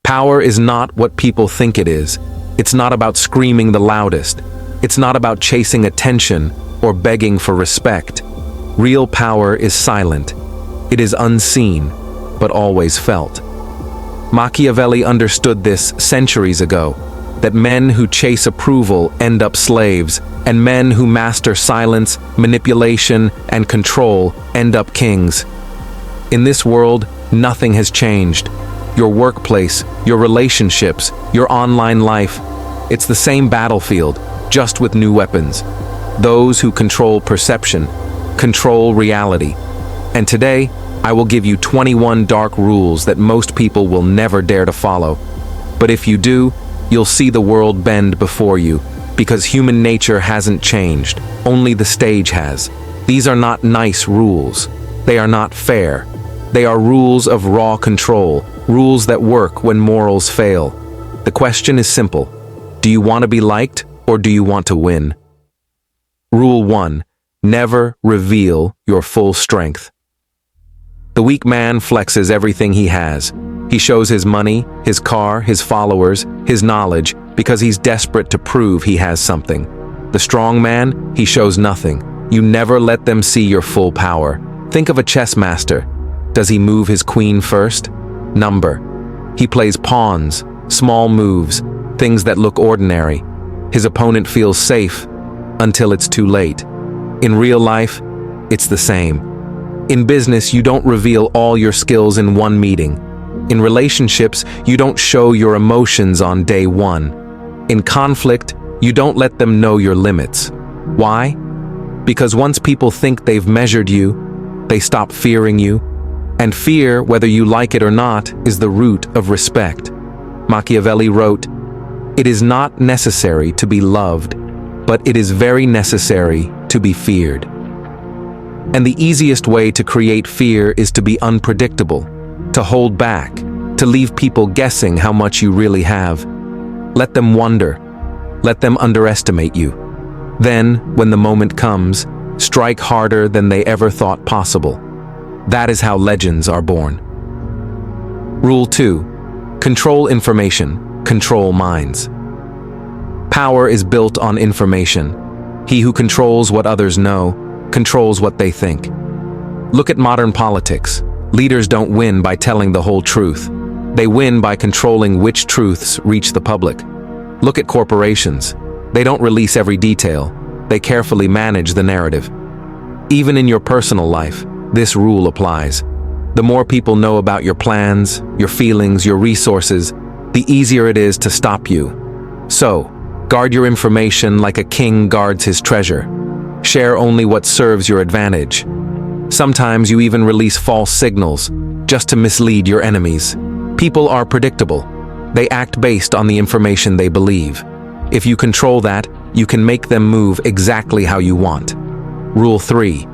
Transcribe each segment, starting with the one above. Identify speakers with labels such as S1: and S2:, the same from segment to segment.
S1: Power is not what people think it is. It's not about screaming the loudest. It's not about chasing attention or begging for respect. Real power is silent. It is unseen, but always felt. Machiavelli understood this centuries ago, that men who chase approval end up slaves, and men who master silence, manipulation, and control end up kings. In this world, nothing has changed. Your workplace, your relationships, your online life, it's the same battlefield, just with new weapons. Those who control perception, control reality. And today, I will give you 21 dark rules that most people will never dare to follow. But if you do, you'll see the world bend before you, because human nature hasn't changed, only the stage has. These are not nice rules. They are not fair. They are rules of raw control, rules that work when morals fail. The question is simple. Do you want to be liked, or do you want to win? Rule 1. Never reveal your full strength. The weak man flexes everything he has. He shows his money, his car, his followers, his knowledge, because he's desperate to prove he has something. The strong man, he shows nothing. You never let them see your full power. Think of a chess master. Does he move his queen first? Number. He plays pawns, small moves, things that look ordinary. His opponent feels safe until it's too late. In real life, it's the same. In business, you don't reveal all your skills in one meeting. In relationships, you don't show your emotions on day one. In conflict, you don't let them know your limits. Why? Because once people think they've measured you, they stop fearing you. And fear, whether you like it or not, is the root of respect. Machiavelli wrote, "It is not necessary to be loved, but it is very necessary to be feared." And the easiest way to create fear is to be unpredictable, to hold back, to leave people guessing how much you really have. Let them wonder. Let them underestimate you. Then, when the moment comes, strike harder than they ever thought possible. That is how legends are born. Rule 2. Control information, control minds. Power is built on information. He who controls what others know, controls what they think. Look at modern politics. Leaders don't win by telling the whole truth. They win by controlling which truths reach the public. Look at corporations. They don't release every detail. They carefully manage the narrative. Even in your personal life, this rule applies. The more people know about your plans, your feelings, your resources, the easier it is to stop you. So, guard your information like a king guards his treasure. Share only what serves your advantage. Sometimes you even release false signals, just to mislead your enemies. People are predictable. They act based on the information they believe. If you control that, you can make them move exactly how you want. Rule 3.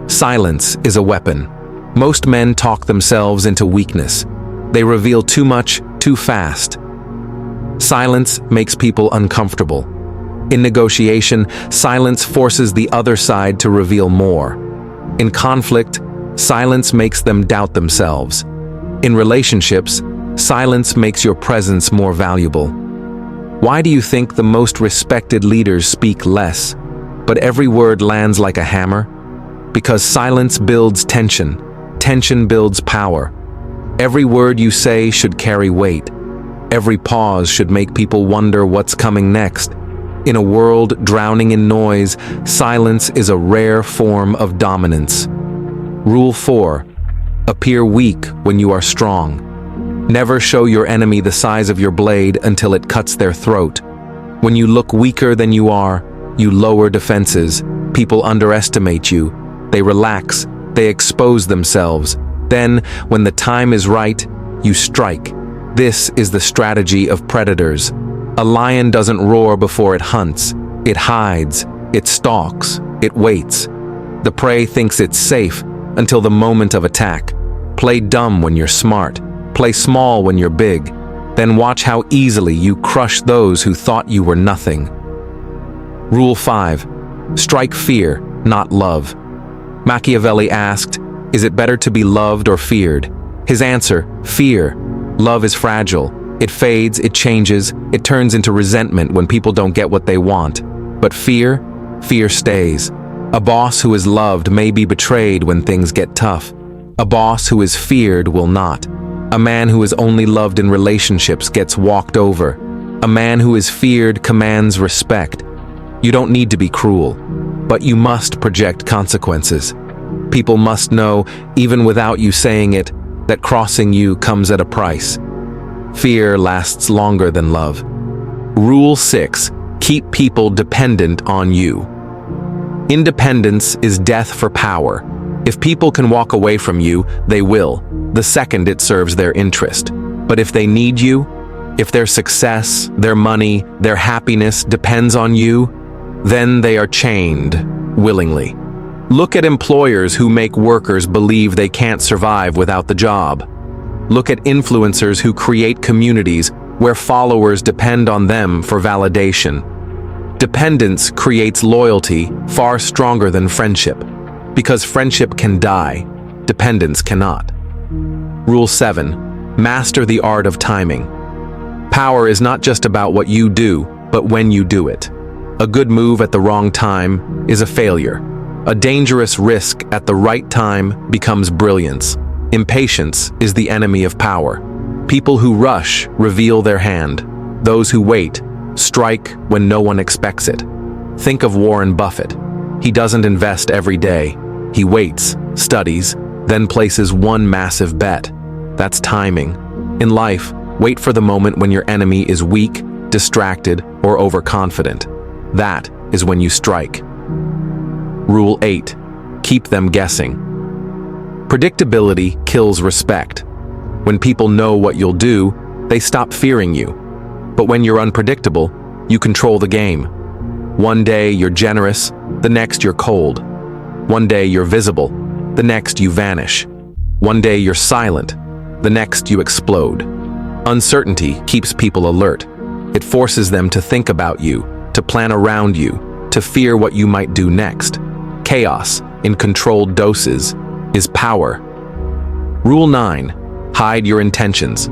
S1: Silence is a weapon. Most men talk themselves into weakness. They reveal too much, too fast. Silence makes people uncomfortable. In negotiation, silence forces the other side to reveal more. In conflict, silence makes them doubt themselves. In relationships, silence makes your presence more valuable. Why do you think the most respected leaders speak less, but every word lands like a hammer? Because silence builds tension. Tension builds power. Every word you say should carry weight. Every pause should make people wonder what's coming next. In a world drowning in noise, silence is a rare form of dominance. Rule 4. Appear weak when you are strong. Never show your enemy the size of your blade until it cuts their throat. When you look weaker than you are, you lower defenses. People underestimate you. They relax. They expose themselves. Then, when the time is right, you strike. This is the strategy of predators. A lion doesn't roar before it hunts. It hides. It stalks. It waits. The prey thinks it's safe until the moment of attack. Play dumb when you're smart. Play small when you're big. Then watch how easily you crush those who thought you were nothing. Rule 5. Strike fear, not love. Machiavelli asked, "Is it better to be loved or feared?" His answer, fear. Love is fragile. It fades, it changes, it turns into resentment when people don't get what they want. But fear stays. A boss who is loved may be betrayed when things get tough. A boss who is feared will not. A man who is only loved in relationships gets walked over. A man who is feared commands respect. You don't need to be cruel, but you must project consequences. People must know, even without you saying it, that crossing you comes at a price. Fear lasts longer than love. Rule 6. Keep people dependent on you. Independence is death for power. If people can walk away from you, they will, the second it serves their interest. But if they need you, if their success, their money, their happiness depends on you, then they are chained, willingly. Look at employers who make workers believe they can't survive without the job. Look at influencers who create communities where followers depend on them for validation. Dependence creates loyalty far stronger than friendship. Because friendship can die, dependence cannot. Rule 7. Master the art of timing. Power is not just about what you do, but when you do it. A good move at the wrong time is a failure. A dangerous risk at the right time becomes brilliance. Impatience is the enemy of power. People who rush reveal their hand. Those who wait strike when no one expects it. Think of Warren Buffett. He doesn't invest every day. He waits, studies, then places one massive bet. That's timing. In life, wait for the moment when your enemy is weak, distracted, or overconfident. That is when you strike. Rule 8. Keep them guessing. Predictability kills respect. When people know what you'll do, they stop fearing you. But when you're unpredictable, you control the game. One day you're generous, the next you're cold. One day you're visible, the next you vanish. One day you're silent, the next you explode. Uncertainty keeps people alert. It forces them to think about you, to plan around you, to fear what you might do next. Chaos, in controlled doses, is power. Rule 9. Hide your intentions.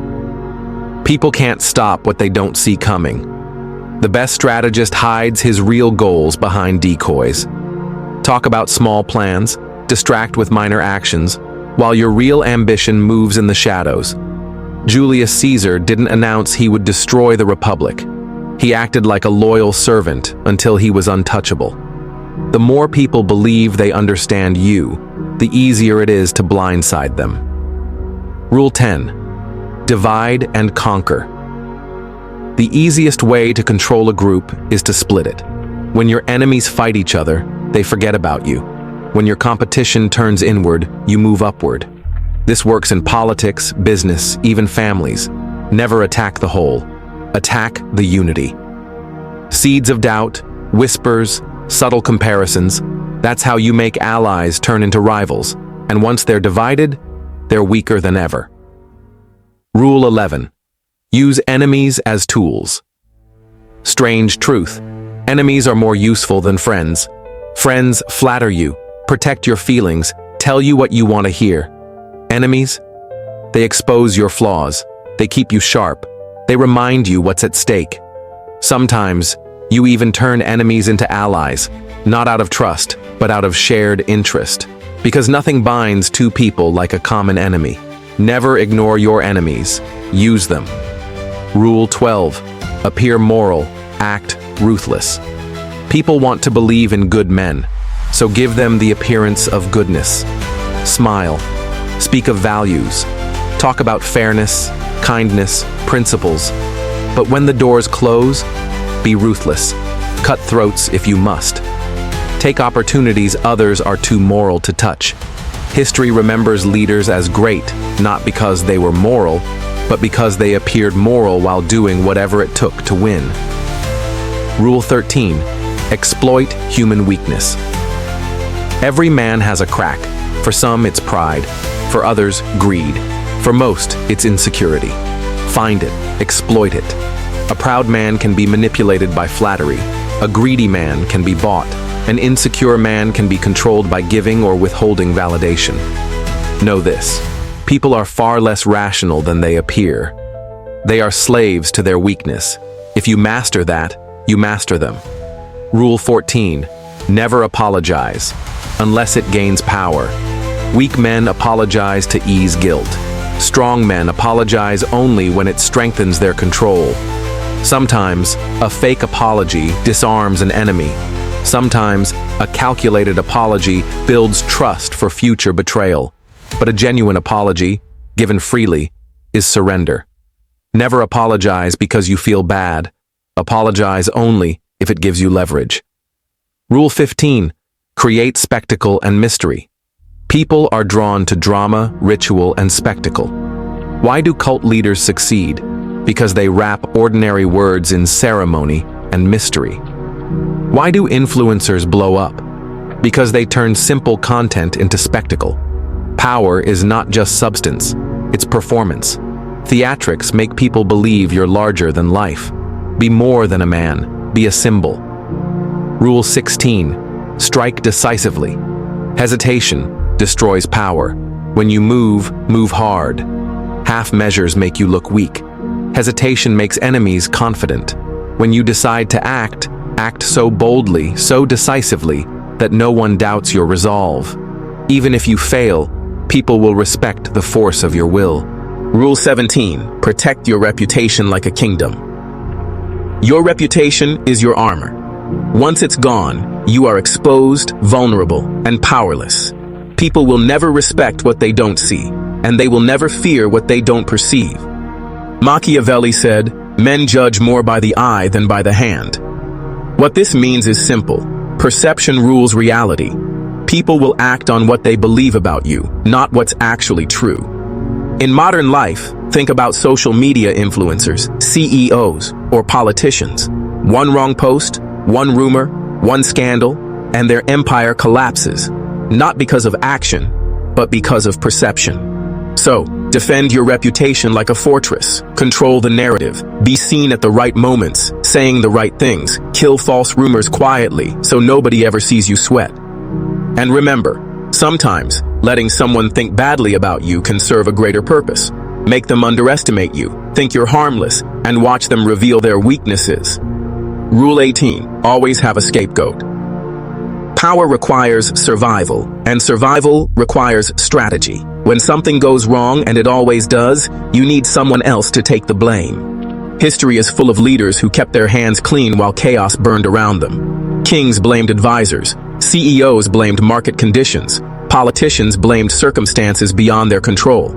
S1: People can't stop what they don't see coming. The best strategist hides his real goals behind decoys. Talk about small plans, distract with minor actions, while your real ambition moves in the shadows. Julius Caesar didn't announce he would destroy the Republic. He acted like a loyal servant until he was untouchable. The more people believe they understand you, the easier it is to blindside them. Rule 10. Divide and conquer. The easiest way to control a group is to split it. When your enemies fight each other, they forget about you. When your competition turns inward, you move upward. This works in politics, business, even families. Never attack the whole. Attack the unity. Seeds of doubt, whispers, subtle comparisons, that's how you make allies turn into rivals. And once they're divided, they're weaker than ever. Rule 11. Use enemies as tools. Strange truth. Enemies are more useful than friends. Friends flatter you, protect your feelings, tell you what you want to hear. Enemies? They expose your flaws. They keep you sharp. They remind you what's at stake. Sometimes, you even turn enemies into allies, not out of trust, but out of shared interest. Because nothing binds two people like a common enemy. Never ignore your enemies. Use them. Rule 12. Appear moral, act ruthless. People want to believe in good men, so give them the appearance of goodness. Smile. Speak of values. Talk about fairness, kindness, principles. But when the doors close, be ruthless. Cut throats if you must. Take opportunities others are too moral to touch. History remembers leaders as great, not because they were moral, but because they appeared moral while doing whatever it took to win. Rule 13. Exploit human weakness. Every man has a crack. For some, it's pride. For others, greed. For most, it's insecurity. Find it. Exploit it. A proud man can be manipulated by flattery. A greedy man can be bought. An insecure man can be controlled by giving or withholding validation. Know this. People are far less rational than they appear. They are slaves to their weakness. If you master that, you master them. Rule 14. Never apologize, unless it gains power. Weak men apologize to ease guilt. Strong men apologize only when it strengthens their control. Sometimes, a fake apology disarms an enemy. Sometimes, a calculated apology builds trust for future betrayal. But a genuine apology, given freely, is surrender. Never apologize because you feel bad. Apologize only if it gives you leverage. Rule 15. Create spectacle and mystery. People are drawn to drama, ritual, and spectacle. Why do cult leaders succeed? Because they wrap ordinary words in ceremony and mystery. Why do influencers blow up? Because they turn simple content into spectacle. Power is not just substance, it's performance. Theatrics make people believe you're larger than life. Be more than a man, be a symbol. Rule 16. Strike decisively. Hesitation destroys power. When you move, move hard. Half measures make you look weak. Hesitation makes enemies confident. When you decide to act, act so boldly, so decisively, that no one doubts your resolve. Even if you fail, people will respect the force of your will. Rule 17. Protect your reputation like a kingdom. Your reputation is your armor. Once it's gone, you are exposed, vulnerable, and powerless. People will never respect what they don't see, and they will never fear what they don't perceive. Machiavelli said, "Men judge more by the eye than by the hand." What this means is simple. Perception rules reality. People will act on what they believe about you, not what's actually true. In modern life, think about social media influencers, CEOs, or politicians. One wrong post, one rumor, one scandal, and their empire collapses. Not because of action, but because of perception. So, defend your reputation like a fortress. Control the narrative. Be seen at the right moments, saying the right things. Kill false rumors quietly so nobody ever sees you sweat. And remember, sometimes letting someone think badly about you can serve a greater purpose. Make them underestimate you, think you're harmless, and watch them reveal their weaknesses. Rule 18. Always have a scapegoat. Power requires survival, and survival requires strategy. When something goes wrong, and it always does, you need someone else to take the blame. History is full of leaders who kept their hands clean while chaos burned around them. Kings blamed advisors, CEOs blamed market conditions, politicians blamed circumstances beyond their control.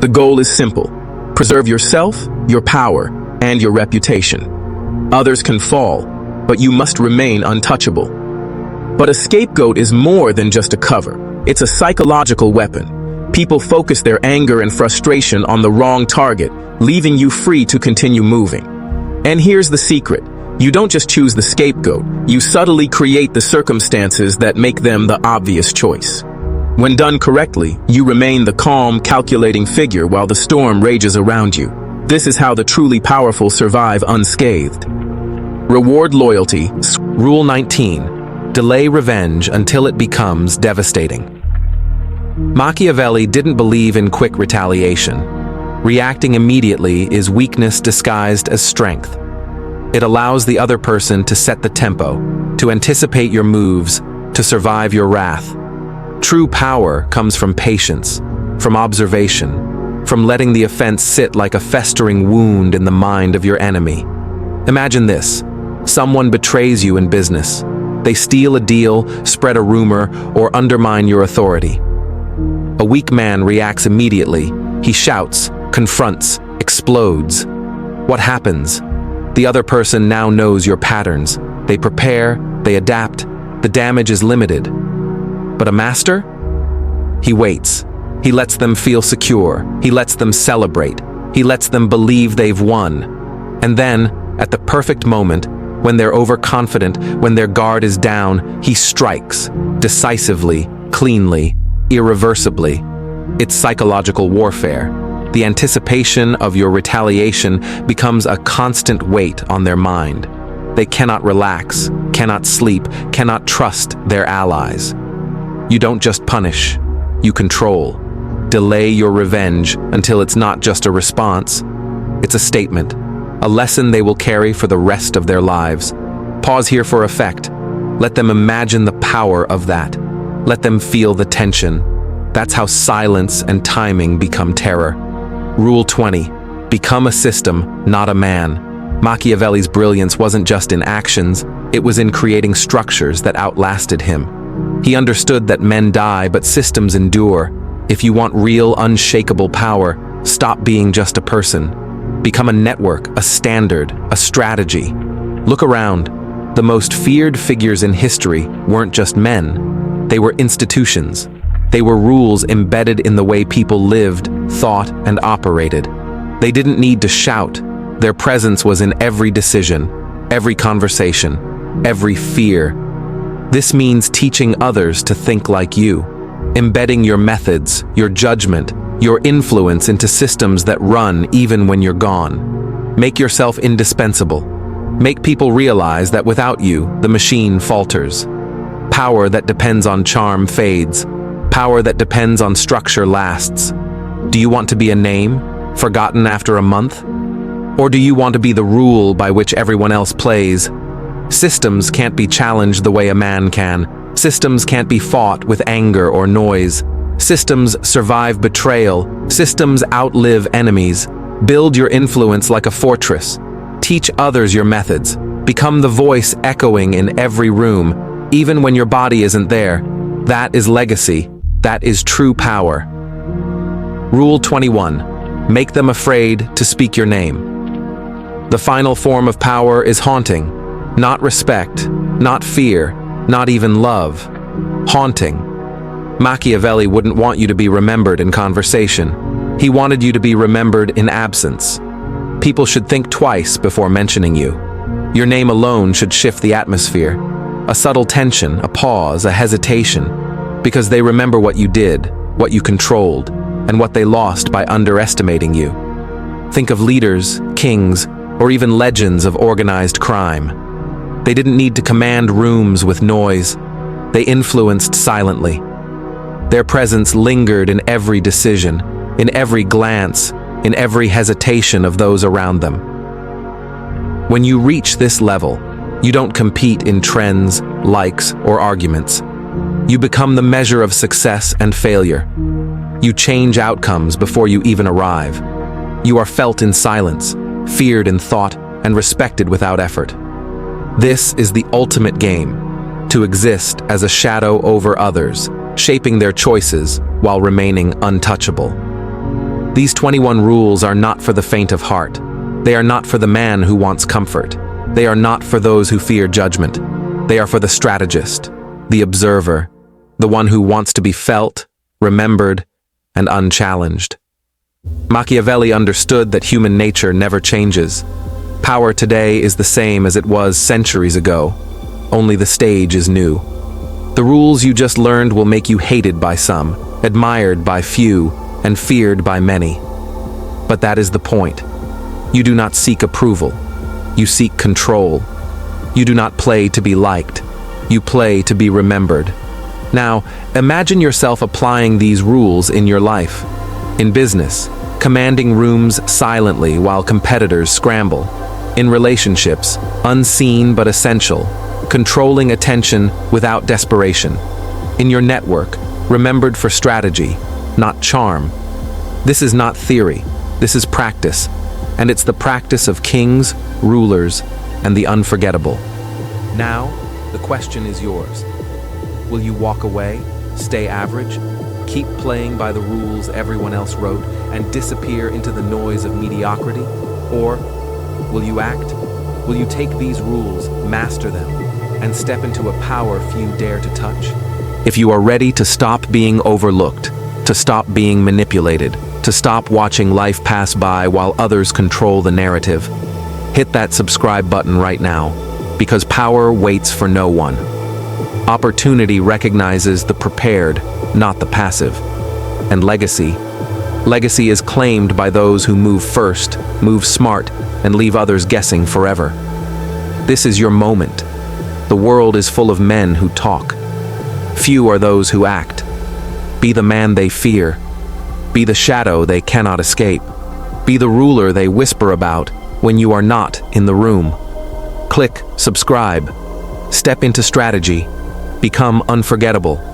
S1: The goal is simple. Preserve yourself, your power, and your reputation. Others can fall, but you must remain untouchable. But a scapegoat is more than just a cover. It's a psychological weapon. People focus their anger and frustration on the wrong target, leaving you free to continue moving. And here's the secret. You don't just choose the scapegoat, you subtly create the circumstances that make them the obvious choice. When done correctly, you remain the calm, calculating figure while the storm rages around you. This is how the truly powerful survive unscathed. Reward loyalty. Rule 19. Delay revenge until it becomes devastating. Machiavelli didn't believe in quick retaliation. Reacting immediately is weakness disguised as strength. It allows the other person to set the tempo, to anticipate your moves, to survive your wrath. True power comes from patience, from observation, from letting the offense sit like a festering wound in the mind of your enemy. Imagine this. Someone betrays you in business. They steal a deal, spread a rumor, or undermine your authority. A weak man reacts immediately. He shouts, confronts, explodes. What happens? The other person now knows your patterns. They prepare, they adapt. The damage is limited. But a master? He waits. He lets them feel secure. He lets them celebrate. He lets them believe they've won. And then, at the perfect moment, when they're overconfident, when their guard is down, he strikes, decisively, cleanly, irreversibly. It's psychological warfare. The anticipation of your retaliation becomes a constant weight on their mind. They cannot relax, cannot sleep, cannot trust their allies. You don't just punish, you control. Delay your revenge until it's not just a response, It's a statement, a lesson they will carry for the rest of their lives. Pause here for effect. Let them imagine the power of that. Let them feel the tension. That's how silence and timing become terror. Rule 20. Become a system, not a man. Machiavelli's brilliance wasn't just in actions, it was in creating structures that outlasted him. He understood that men die, but systems endure. If you want real, unshakable power, stop being just a person. Become a network, a standard, a strategy. Look around. The most feared figures in history weren't just men. They were institutions. They were rules embedded in the way people lived, thought, and operated. They didn't need to shout. Their presence was in every decision, every conversation, every fear. This means teaching others to think like you, embedding your methods, your judgment, your influence into systems that run even when you're gone. Make yourself indispensable. Make people realize that without you, the machine falters. Power that depends on charm fades. Power that depends on structure lasts. Do you want to be a name, forgotten after a month? Or do you want to be the rule by which everyone else plays? Systems can't be challenged the way a man can. Systems can't be fought with anger or noise. Systems survive betrayal. Systems outlive enemies. Build your influence like a fortress. Teach others your methods. Become the voice echoing in every room, even when your body isn't there. That is legacy. That is true power. Rule 21. Make them afraid to speak your name. The final form of power is haunting. Not respect, not fear, not even love. Haunting. Machiavelli wouldn't want you to be remembered in conversation. He wanted you to be remembered in absence. People should think twice before mentioning you. Your name alone should shift the atmosphere. A subtle tension, a pause, a hesitation, because they remember what you did, what you controlled, and what they lost by underestimating you. Think of leaders, kings, or even legends of organized crime. They didn't need to command rooms with noise. They influenced silently. Their presence lingered in every decision, in every glance, in every hesitation of those around them. When you reach this level, you don't compete in trends, likes, or arguments. You become the measure of success and failure. You change outcomes before you even arrive. You are felt in silence, feared in thought, and respected without effort. This is the ultimate game, to exist as a shadow over others, shaping their choices while remaining untouchable. These 21 rules are not for the faint of heart. They are not for the man who wants comfort. They are not for those who fear judgment. They are for the strategist, the observer, the one who wants to be felt, remembered, and unchallenged. Machiavelli understood that human nature never changes. Power today is the same as it was centuries ago, only the stage is new. The rules you just learned will make you hated by some, admired by few, and feared by many. But that is the point. You do not seek approval. You seek control. You do not play to be liked. You play to be remembered. Now, imagine yourself applying these rules in your life. In business, commanding rooms silently while competitors scramble. In relationships, unseen but essential, controlling attention without desperation. In your network, remembered for strategy, not charm. This is not theory, this is practice, and it's the practice of kings, rulers, and the unforgettable. Now, the question is yours. Will you walk away, stay average, keep playing by the rules everyone else wrote, and disappear into the noise of mediocrity? Or will you act? Will you take these rules, master them, and step into a power few dare to touch? If you are ready to stop being overlooked, to stop being manipulated, to stop watching life pass by while others control the narrative, hit that subscribe button right now, because power waits for no one. Opportunity recognizes the prepared, not the passive. And legacy is claimed by those who move first, move smart, and leave others guessing forever. This is your moment. The world is full of men who talk. Few are those who act. Be the man they fear. Be the shadow they cannot escape. Be the ruler they whisper about when you are not in the room. Click subscribe. Step into strategy. Become unforgettable.